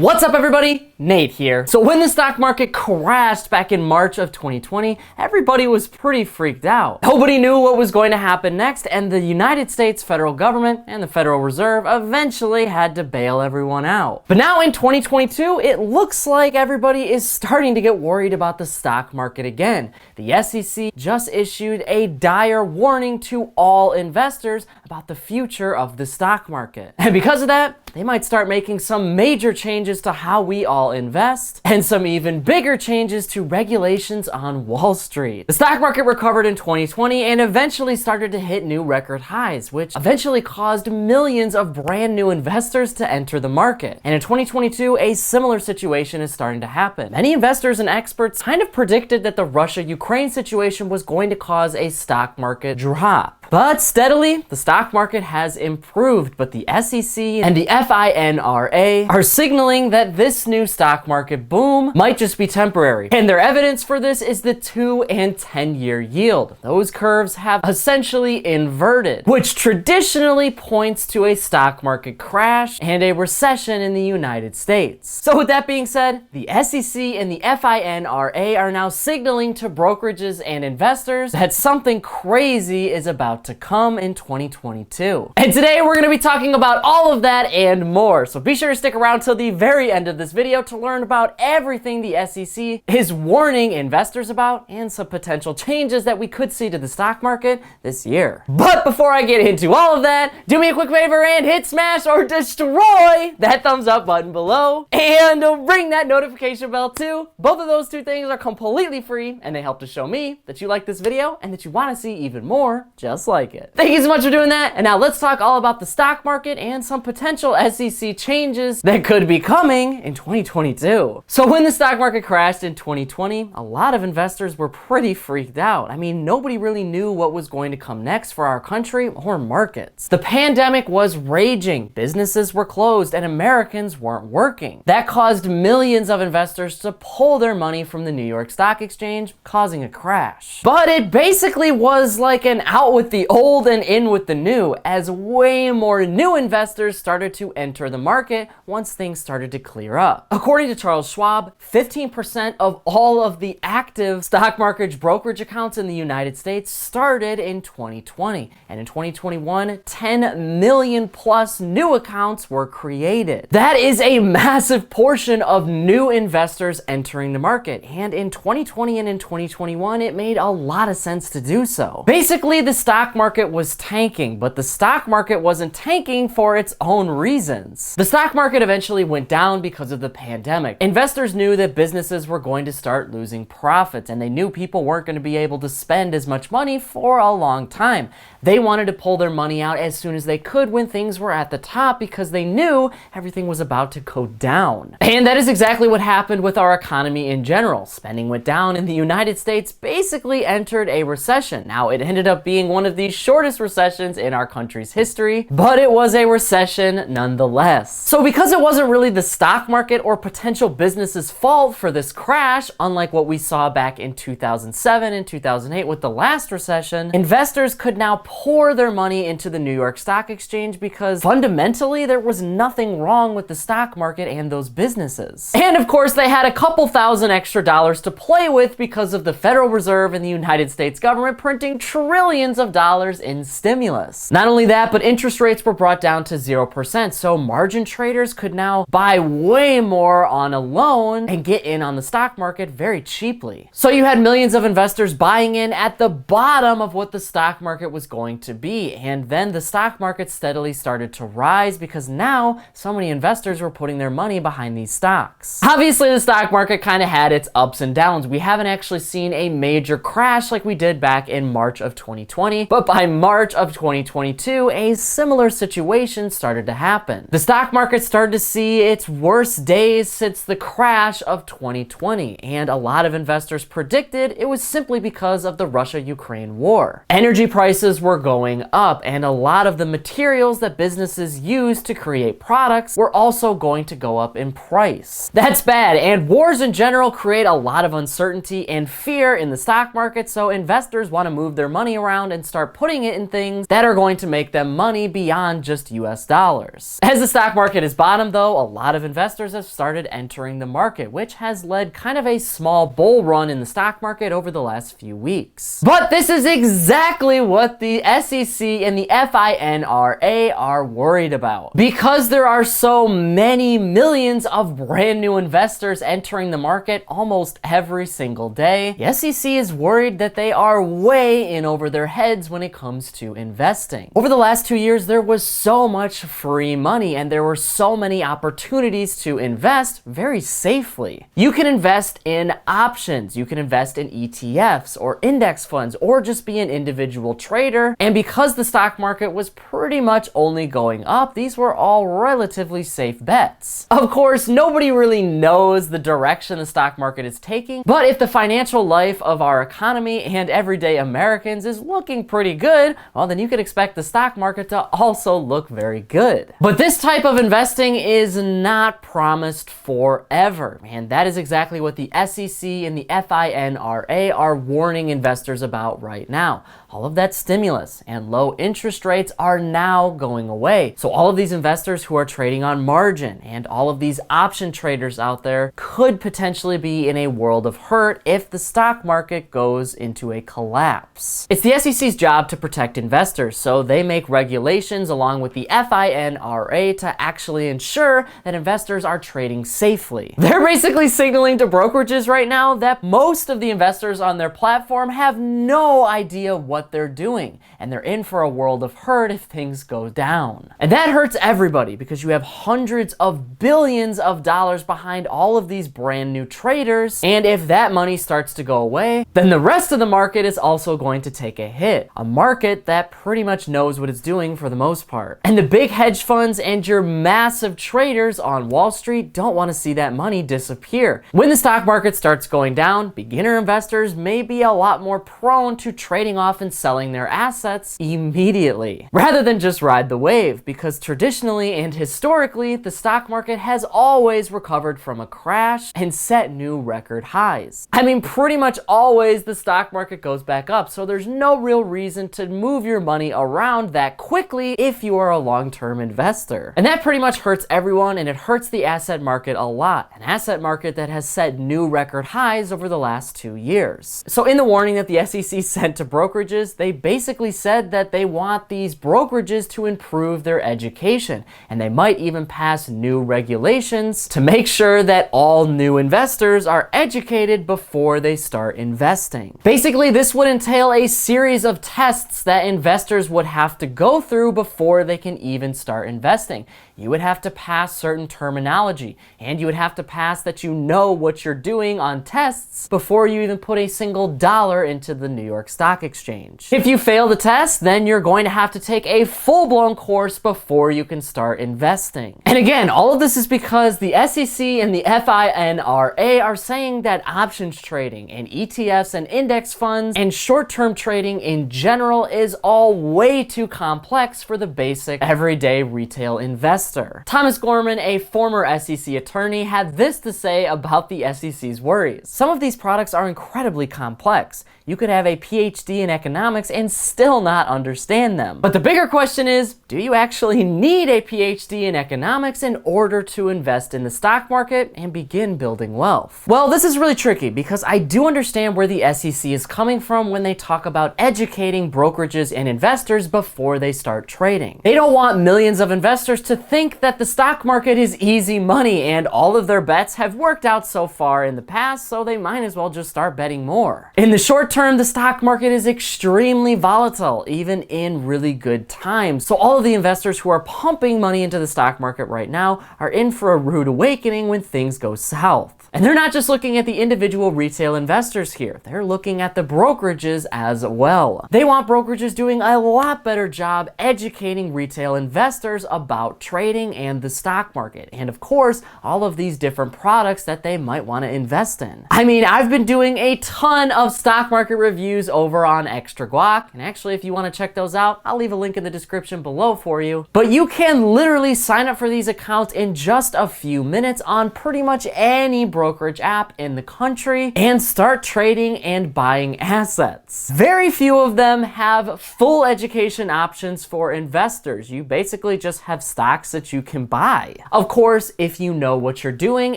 What's up everybody? Nate here. So when the stock market crashed back in March of 2020, everybody was pretty freaked out. Nobody knew what was going to happen next, and the United States federal government and the Federal Reserve eventually had to bail everyone out. But now in 2022, it looks like everybody is starting to get worried about the stock market again. The SEC just issued a dire warning to all investors about the future of the stock market. And because of that, they might start making some major changes to how we all invest, and some even bigger changes to regulations on Wall Street. The stock market recovered in 2020 and eventually started to hit new record highs, which eventually caused millions of brand new investors to enter the market. And in 2022, a similar situation is starting to happen. Many investors and experts kind of predicted that the Russia-Ukraine situation was going to cause a stock market drop. But steadily, the stock market has improved, but the SEC and the FINRA are signaling that this new stock market boom might just be temporary. And their evidence for this is the 2 and 10-year yield. Those curves have essentially inverted, which traditionally points to a stock market crash and a recession in the United States. So with that being said, the SEC and the FINRA are now signaling to brokerages and investors that something crazy is about to come in 2022. And today we're going to be talking about all of that and more. So be sure to stick around till the very end of this video to learn about everything the SEC is warning investors about and some potential changes that we could see to the stock market this year. But before I get into all of that, do me a quick favor and hit smash or destroy that thumbs up button below and ring that notification bell too. Both of those two things are completely free and they help to show me that you like this video and that you want to see even more just like it. Thank you so much for doing that. And now let's talk all about the stock market and some potential SEC changes that could be coming in 2022. So when the stock market crashed in 2020, a lot of investors were pretty freaked out. I mean, nobody really knew what was going to come next for our country or markets. The pandemic was raging, businesses were closed, and Americans weren't working. That caused millions of investors to pull their money from the New York Stock Exchange, causing a crash. But it basically was like an out with the old and in with the new, as way more new investors started to enter the market once things started to clear up. According to Charles Schwab, 15% of all of the active stock market brokerage accounts in the United States started in 2020. And in 2021, 10 million plus new accounts were created. That is a massive portion of new investors entering the market. And in 2020 and in 2021, it made a lot of sense to do so. Basically, the stock market was tanking, but the stock market wasn't tanking for its own reasons. The stock market eventually went down because of the pandemic. Investors knew that businesses were going to start losing profits, and they knew people weren't going to be able to spend as much money for a long time. They wanted to pull their money out as soon as they could when things were at the top because they knew everything was about to go down. And that is exactly what happened with our economy in general. Spending went down and the United States basically entered a recession. Now, it ended up being one of the shortest recessions in our country's history, but it was a recession nonetheless. So because it wasn't really the stock market or potential businesses' fault for this crash, unlike what we saw back in 2007 and 2008 with the last recession, investors could now pour their money into the New York Stock Exchange because fundamentally there was nothing wrong with the stock market and those businesses. And of course, they had a couple thousand extra dollars to play with because of the Federal Reserve and the United States government printing trillions of dollars in stimulus. Not only that, but interest rates were brought down to 0%, so margin traders could now buy way more on a loan and get in on the stock market very cheaply. So you had millions of investors buying in at the bottom of what the stock market was going to be, and then the stock market steadily started to rise because now so many investors were putting their money behind these stocks. Obviously, the stock market kind of had its ups and downs. We haven't actually seen a major crash like we did back in March of 2020, but by March of 2022, a similar situation started to happen. The stock market started to see its worst days since the crash of 2020, and a lot of investors predicted it was simply because of the Russia-Ukraine war. Energy prices were going up, and a lot of the materials that businesses use to create products were also going to go up in price. That's bad, and wars in general create a lot of uncertainty and fear in the stock market, so investors want to move their money around and start putting it in things that are going to make them money beyond just US dollars. As the stock market has bottomed though, a lot lot of investors have started entering the market, which has led kind of a small bull run in the stock market over the last few weeks. But this is exactly what the SEC and the FINRA are worried about. Because there are so many millions of brand new investors entering the market almost every single day, the SEC is worried that they are way in over their heads when it comes to investing. Over the last 2 years, there was so much free money and there were so many opportunities to invest very safely. You can invest in options, you can invest in ETFs or index funds, or just be an individual trader. And because the stock market was pretty much only going up, these were all relatively safe bets. Of course, nobody really knows the direction the stock market is taking, but if the financial life of our economy and everyday Americans is looking pretty good, well, then you can expect the stock market to also look very good. But this type of investing is not promised forever, and that is exactly what the SEC and the FINRA are warning investors about right now. All of that stimulus and low interest rates are now going away. So all of these investors who are trading on margin and all of these option traders out there could potentially be in a world of hurt if the stock market goes into a collapse. It's the SEC's job to protect investors, so they make regulations along with the FINRA to actually ensure that investors are trading safely. They're basically signaling to brokerages right now that most of the investors on their platform have no idea what they're doing, and they're in for a world of hurt if things go down. And that hurts everybody because you have hundreds of billions of dollars behind all of these brand new traders, and if that money starts to go away, then the rest of the market is also going to take a hit. A market that pretty much knows what it's doing for the most part. And the big hedge funds and your massive traders on Wall Street don't want to see that money disappear. When the stock market starts going down, beginner investors may be a lot more prone to trading off and selling their assets immediately, rather than just ride the wave, because traditionally and historically, the stock market has always recovered from a crash and set new record highs. I mean, pretty much always the stock market goes back up, so there's no real reason to move your money around that quickly if you are a long-term investor. And that pretty much hurts everyone, and it hurts the asset market a lot, an asset market that has set new record highs over the last 2 years. So in the warning that the SEC sent to brokerages, they basically said that they want these brokerages to improve their education, and they might even pass new regulations to make sure that all new investors are educated before they start investing. Basically, this would entail a series of tests that investors would have to go through before they can even start investing. You would have to pass certain terminology, and you would have to pass that you know what you're doing on tests before you even put a single dollar into the New York Stock Exchange. If you fail the test, then you're going to have to take a full-blown course before you can start investing. And again, all of this is because the SEC and the FINRA are saying that options trading and ETFs and index funds and short-term trading in general is all way too complex for the basic everyday retail investor. Thomas Gorman, a former SEC attorney, had this to say about the SEC's worries. Some of these products are incredibly complex. You could have a PhD in economics and still not understand them. But the bigger question is, do you actually need a PhD in economics in order to invest in the stock market and begin building wealth? Well, this is really tricky because I do understand where the SEC is coming from when they talk about educating brokerages and investors before they start trading. They don't want millions of investors to think that the stock market is easy money and all of their bets have worked out so far in the past, so they might as well just start betting more. In the short term, the stock market is extremely volatile, even in really good times. So all of the investors who are pumping money into the stock market right now are in for a rude awakening when things go south. And they're not just looking at the individual retail investors here. They're looking at the brokerages as well. They want brokerages doing a lot better job educating retail investors about trading and the stock market. And of course, all of these different products that they might want to invest in. I mean, I've been doing a ton of stock market reviews over on Extra Guac. And actually, if you want to check those out, I'll leave a link in the description below for you. But you can literally sign up for these accounts in just a few minutes on pretty much any brokerage app in the country and start trading and buying assets. Very few of them have full education options for investors. You basically just have stocks stocks that you can buy. Of course, if you know what you're doing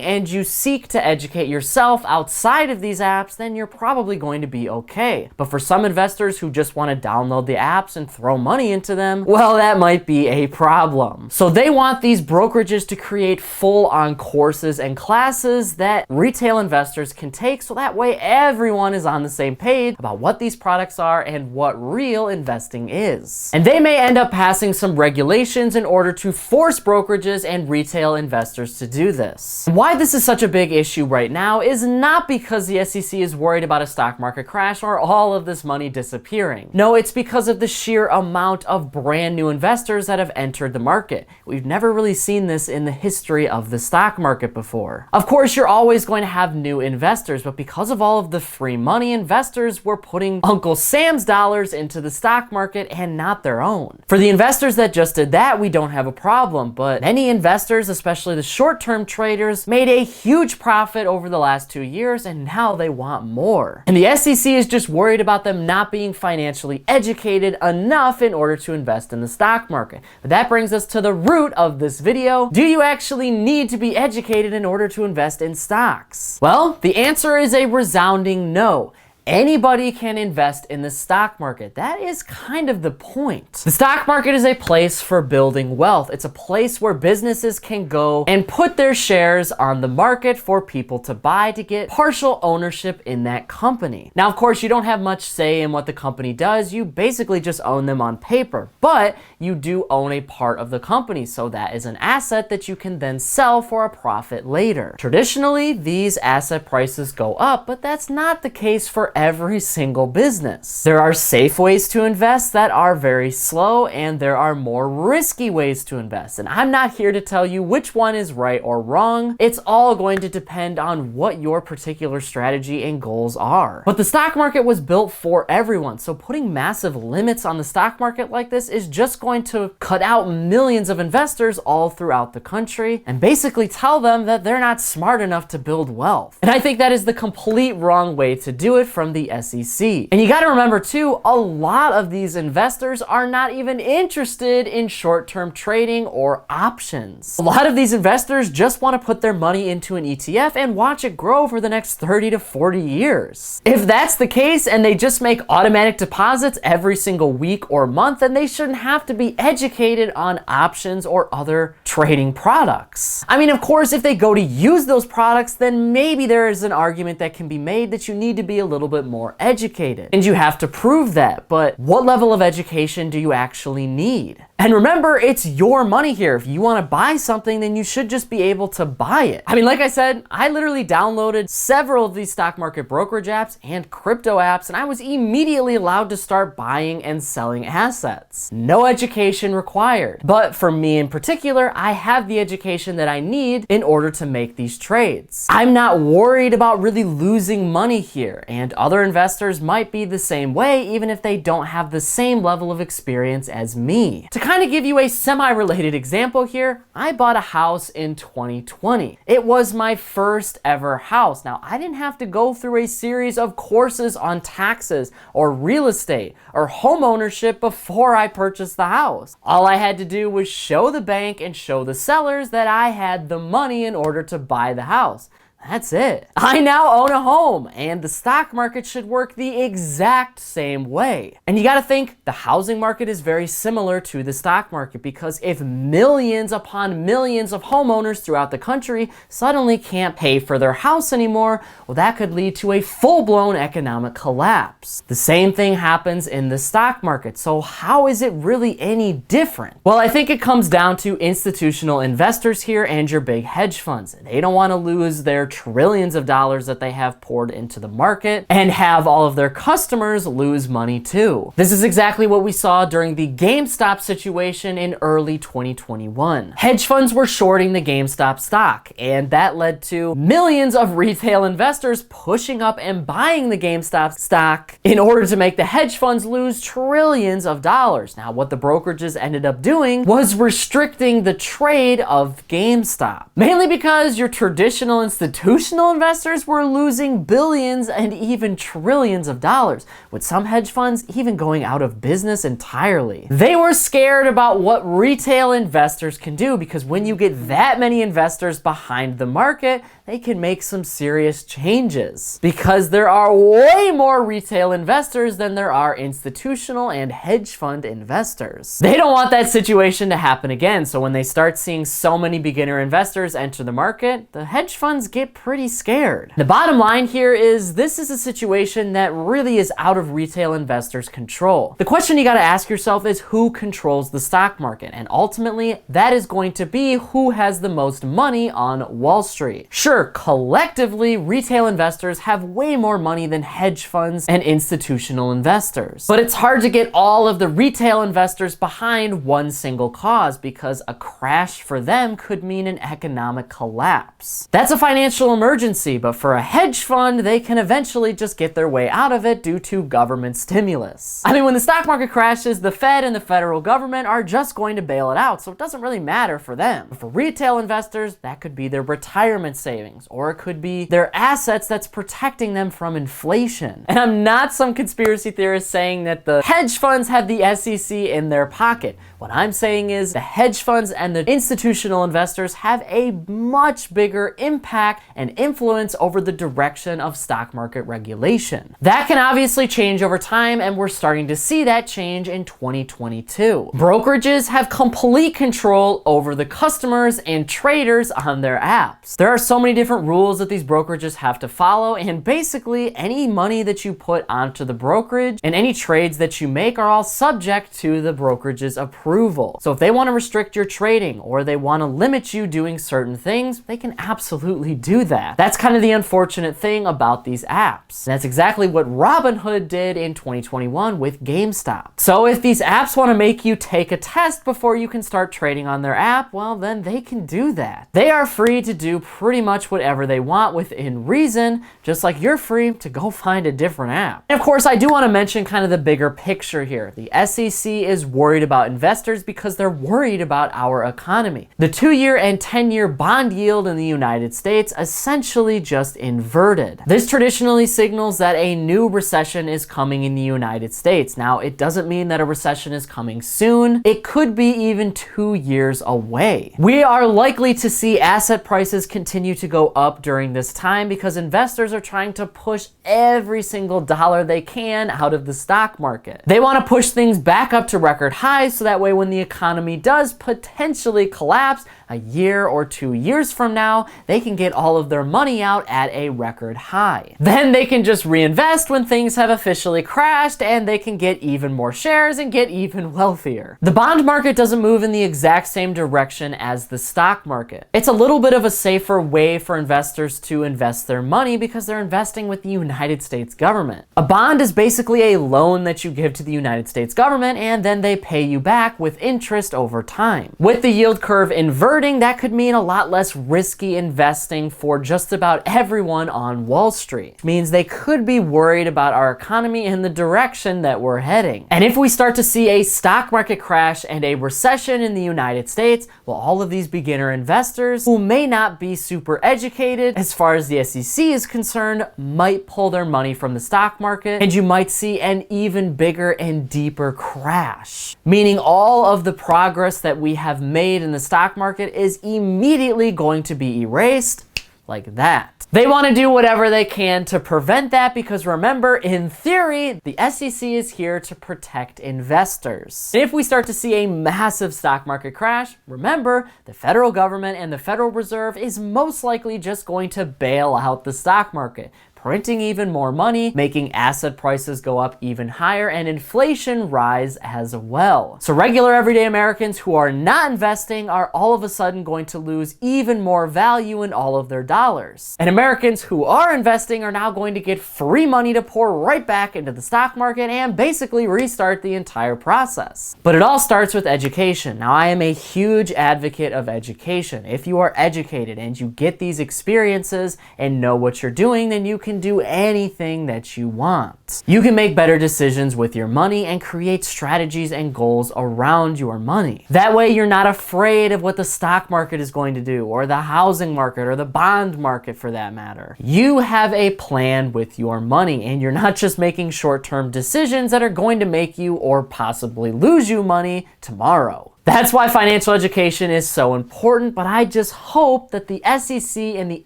and you seek to educate yourself outside of these apps, then you're probably going to be okay. But for some investors who just want to download the apps and throw money into them, well, that might be a problem. So they want these brokerages to create full-on courses and classes that retail investors can take, so that way everyone is on the same page about what these products are and what real investing is. And they may end up passing some regulations in order to force brokerages and retail investors to do this. Why this is such a big issue right now is not because the SEC is worried about a stock market crash or all of this money disappearing. No, it's because of the sheer amount of brand new investors that have entered the market. We've never really seen this in the history of the stock market before. Of course, you're always going to have new investors, but because of all of the free money, investors were putting Uncle Sam's dollars into the stock market and not their own. For the investors that just did that, we don't have a problem, but many investors, especially the short-term traders, made a huge profit over the last 2 years, and now they want more. And the SEC is just worried about them not being financially educated enough in order to invest in the stock market. But that brings us to the root of this video. Do you actually need to be educated in order to invest in stocks? Well, the answer is a resounding no. Anybody can invest in the stock market. That is kind of the point. The stock market is a place for building wealth. It's a place where businesses can go and put their shares on the market for people to buy to get partial ownership in that company. Now, of course, you don't have much say in what the company does. You basically just own them on paper, but you do own a part of the company. So that is an asset that you can then sell for a profit later. Traditionally, these asset prices go up, but that's not the case for every single business. There are safe ways to invest that are very slow, and there are more risky ways to invest. And I'm not here to tell you which one is right or wrong. It's all going to depend on what your particular strategy and goals are. But the stock market was built for everyone, so putting massive limits on the stock market like this is just going to cut out millions of investors all throughout the country and basically tell them that they're not smart enough to build wealth. And I think that is the complete wrong way to do it from the SEC. And you got to remember too, a lot of these investors are not even interested in short-term trading or options. A lot of these investors just want to put their money into an ETF and watch it grow for the next 30 to 40 years. If that's the case and they just make automatic deposits every single week or month, then they shouldn't have to be educated on options or other trading products. I mean, of course, if they go to use those products, then maybe there is an argument that can be made that you need to be a little bit more educated. And you have to prove that, but what level of education do you actually need? And remember, it's your money here. If you want to buy something, then you should just be able to buy it. I mean, like I said, I literally downloaded several of these stock market brokerage apps and crypto apps, and I was immediately allowed to start buying and selling assets. No education required. But for me in particular, I have the education that I need in order to make these trades. I'm not worried about really losing money here, and other investors might be the same way, even if they don't have the same level of experience as me. To kind of give you a semi-related example here, I bought a house in 2020. It was my first ever house. Now, I didn't have to go through a series of courses on taxes or real estate or home ownership before I purchased the house. All I had to do was show the bank and show the sellers that I had the money in order to buy the house. That's it. I now own a home, and the stock market should work the exact same way. And you gotta think, the housing market is very similar to the stock market, because if millions upon millions of homeowners throughout the country suddenly can't pay for their house anymore, well, that could lead to a full-blown economic collapse. The same thing happens in the stock market. So how is it really any different? Well, I think it comes down to institutional investors here and your big hedge funds. They don't want to lose their trillions of dollars that they have poured into the market and have all of their customers lose money too. This is exactly what we saw during the GameStop situation in early 2021. Hedge funds were shorting the GameStop stock, and that led to millions of retail investors pushing up and buying the GameStop stock in order to make the hedge funds lose trillions of dollars. Now, what the brokerages ended up doing was restricting the trade of GameStop, mainly because your traditional institutions institutional investors were losing billions and even trillions of dollars, with some hedge funds even going out of business entirely. They were scared about what retail investors can do, because when you get that many investors behind the market, they can make some serious changes, because there are way more retail investors than there are institutional and hedge fund investors. They don't want that situation to happen again, so when they start seeing so many beginner investors enter the market, the hedge funds get pretty scared. The bottom line here is this is a situation that really is out of retail investors' control. The question you gotta ask yourself is who controls the stock market? And ultimately, that is going to be who has the most money on Wall Street. Sure, collectively, retail investors have way more money than hedge funds and institutional investors. But it's hard to get all of the retail investors behind one single cause, because a crash for them could mean an economic collapse. That's a financial emergency, but for a hedge fund, they can eventually just get their way out of it due to government stimulus. I mean, when the stock market crashes, the Fed and the federal government are just going to bail it out, so it doesn't really matter for them. But for retail investors, that could be their retirement savings, or it could be their assets that's protecting them from inflation. And I'm not some conspiracy theorist saying that the hedge funds have the SEC in their pocket. What I'm saying is the hedge funds and the institutional investors have a much bigger impact and influence over the direction of stock market regulation. That can obviously change over time, and we're starting to see that change in 2022. Brokerages have complete control over the customers and traders on their apps. There are so many different rules that these brokerages have to follow, and basically any money that you put onto the brokerage and any trades that you make are all subject to the brokerage's approval. So if they want to restrict your trading or they want to limit you doing certain things, they can absolutely do that. That's kind of the unfortunate thing about these apps. That's exactly what Robinhood did in 2021 with GameStop. So if these apps want to make you take a test before you can start trading on their app, well, then they can do that. They are free to do pretty much whatever they want within reason, just like you're free to go find a different app. And of course, I do want to mention kind of the bigger picture here. The SEC is worried about investors because they're worried about our economy. The 2-year and 10-year bond yield in the United States essentially just inverted. This traditionally signals that a new recession is coming in the United States. Now, it doesn't mean that a recession is coming soon. It could be even 2 years away. We are likely to see asset prices continue to go up during this time because investors are trying to push every single dollar they can out of the stock market. They want to push things back up to record highs so that way when the economy does potentially collapse a year or 2 years from now, they can get all of their money out at a record high. Then they can just reinvest when things have officially crashed, and they can get even more shares and get even wealthier. The bond market doesn't move in the exact same direction as the stock market. It's a little bit of a safer way for investors to invest their money because they're investing with the United States government. A bond is basically a loan that you give to the United States government, and then they pay you back with interest over time. With the yield curve inverted, that could mean a lot less risky investing for just about everyone on Wall Street. It means they could be worried about our economy and the direction that we're heading. And if we start to see a stock market crash and a recession in the United States, well, all of these beginner investors who may not be super educated as far as the SEC is concerned might pull their money from the stock market, and you might see an even bigger and deeper crash. Meaning all of the progress that we have made in the stock market is immediately going to be erased like that. They want to do whatever they can to prevent that because remember, in theory, the SEC is here to protect investors. And if we start to see a massive stock market crash, remember, the federal government and the Federal Reserve is most likely just going to bail out the stock market, printing even more money, making asset prices go up even higher, and inflation rise as well. So regular everyday Americans who are not investing are all of a sudden going to lose even more value in all of their dollars. And Americans who are investing are now going to get free money to pour right back into the stock market and basically restart the entire process. But it all starts with education. Now, I am a huge advocate of education. If you are educated and you get these experiences and know what you're doing, then you can can do anything that you want. You can make better decisions with your money and create strategies and goals around your money. That way you're not afraid of what the stock market is going to do, or the housing market, or the bond market for that matter. You have a plan with your money, and you're not just making short-term decisions that are going to make you or possibly lose you money tomorrow. That's why financial education is so important, but I just hope that the SEC and the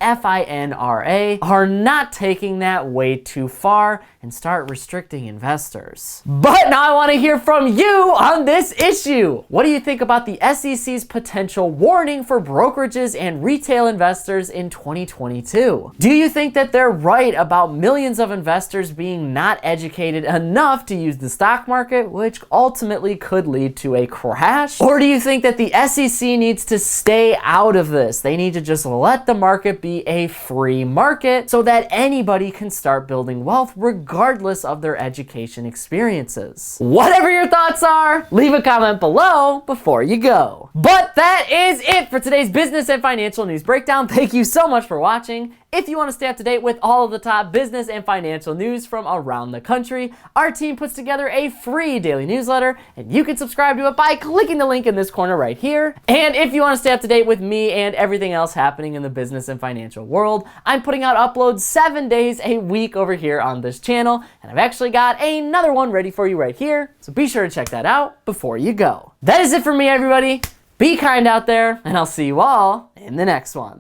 FINRA are not taking that way too far and start restricting investors. But now I want to hear from you on this issue. What do you think about the SEC's potential warning for brokerages and retail investors in 2022? Do you think that they're right about millions of investors being not educated enough to use the stock market, which ultimately could lead to a crash? Or do you think that the SEC needs to stay out of this? They need to just let the market be a free market so that anybody can start building wealth regardless of their education experiences. Whatever your thoughts are, leave a comment below before you go. But that is it for today's business and financial news breakdown. Thank you so much for watching. If you want to stay up to date with all of the top business and financial news from around the country, our team puts together a free daily newsletter, and you can subscribe to it by clicking the link in this corner right here. And if you want to stay up to date with me and everything else happening in the business and financial world, I'm putting out uploads 7 days a week over here on this channel, and I've actually got another one ready for you right here, so be sure to check that out before you go. That is it for me, everybody. Be kind out there, and I'll see you all in the next one.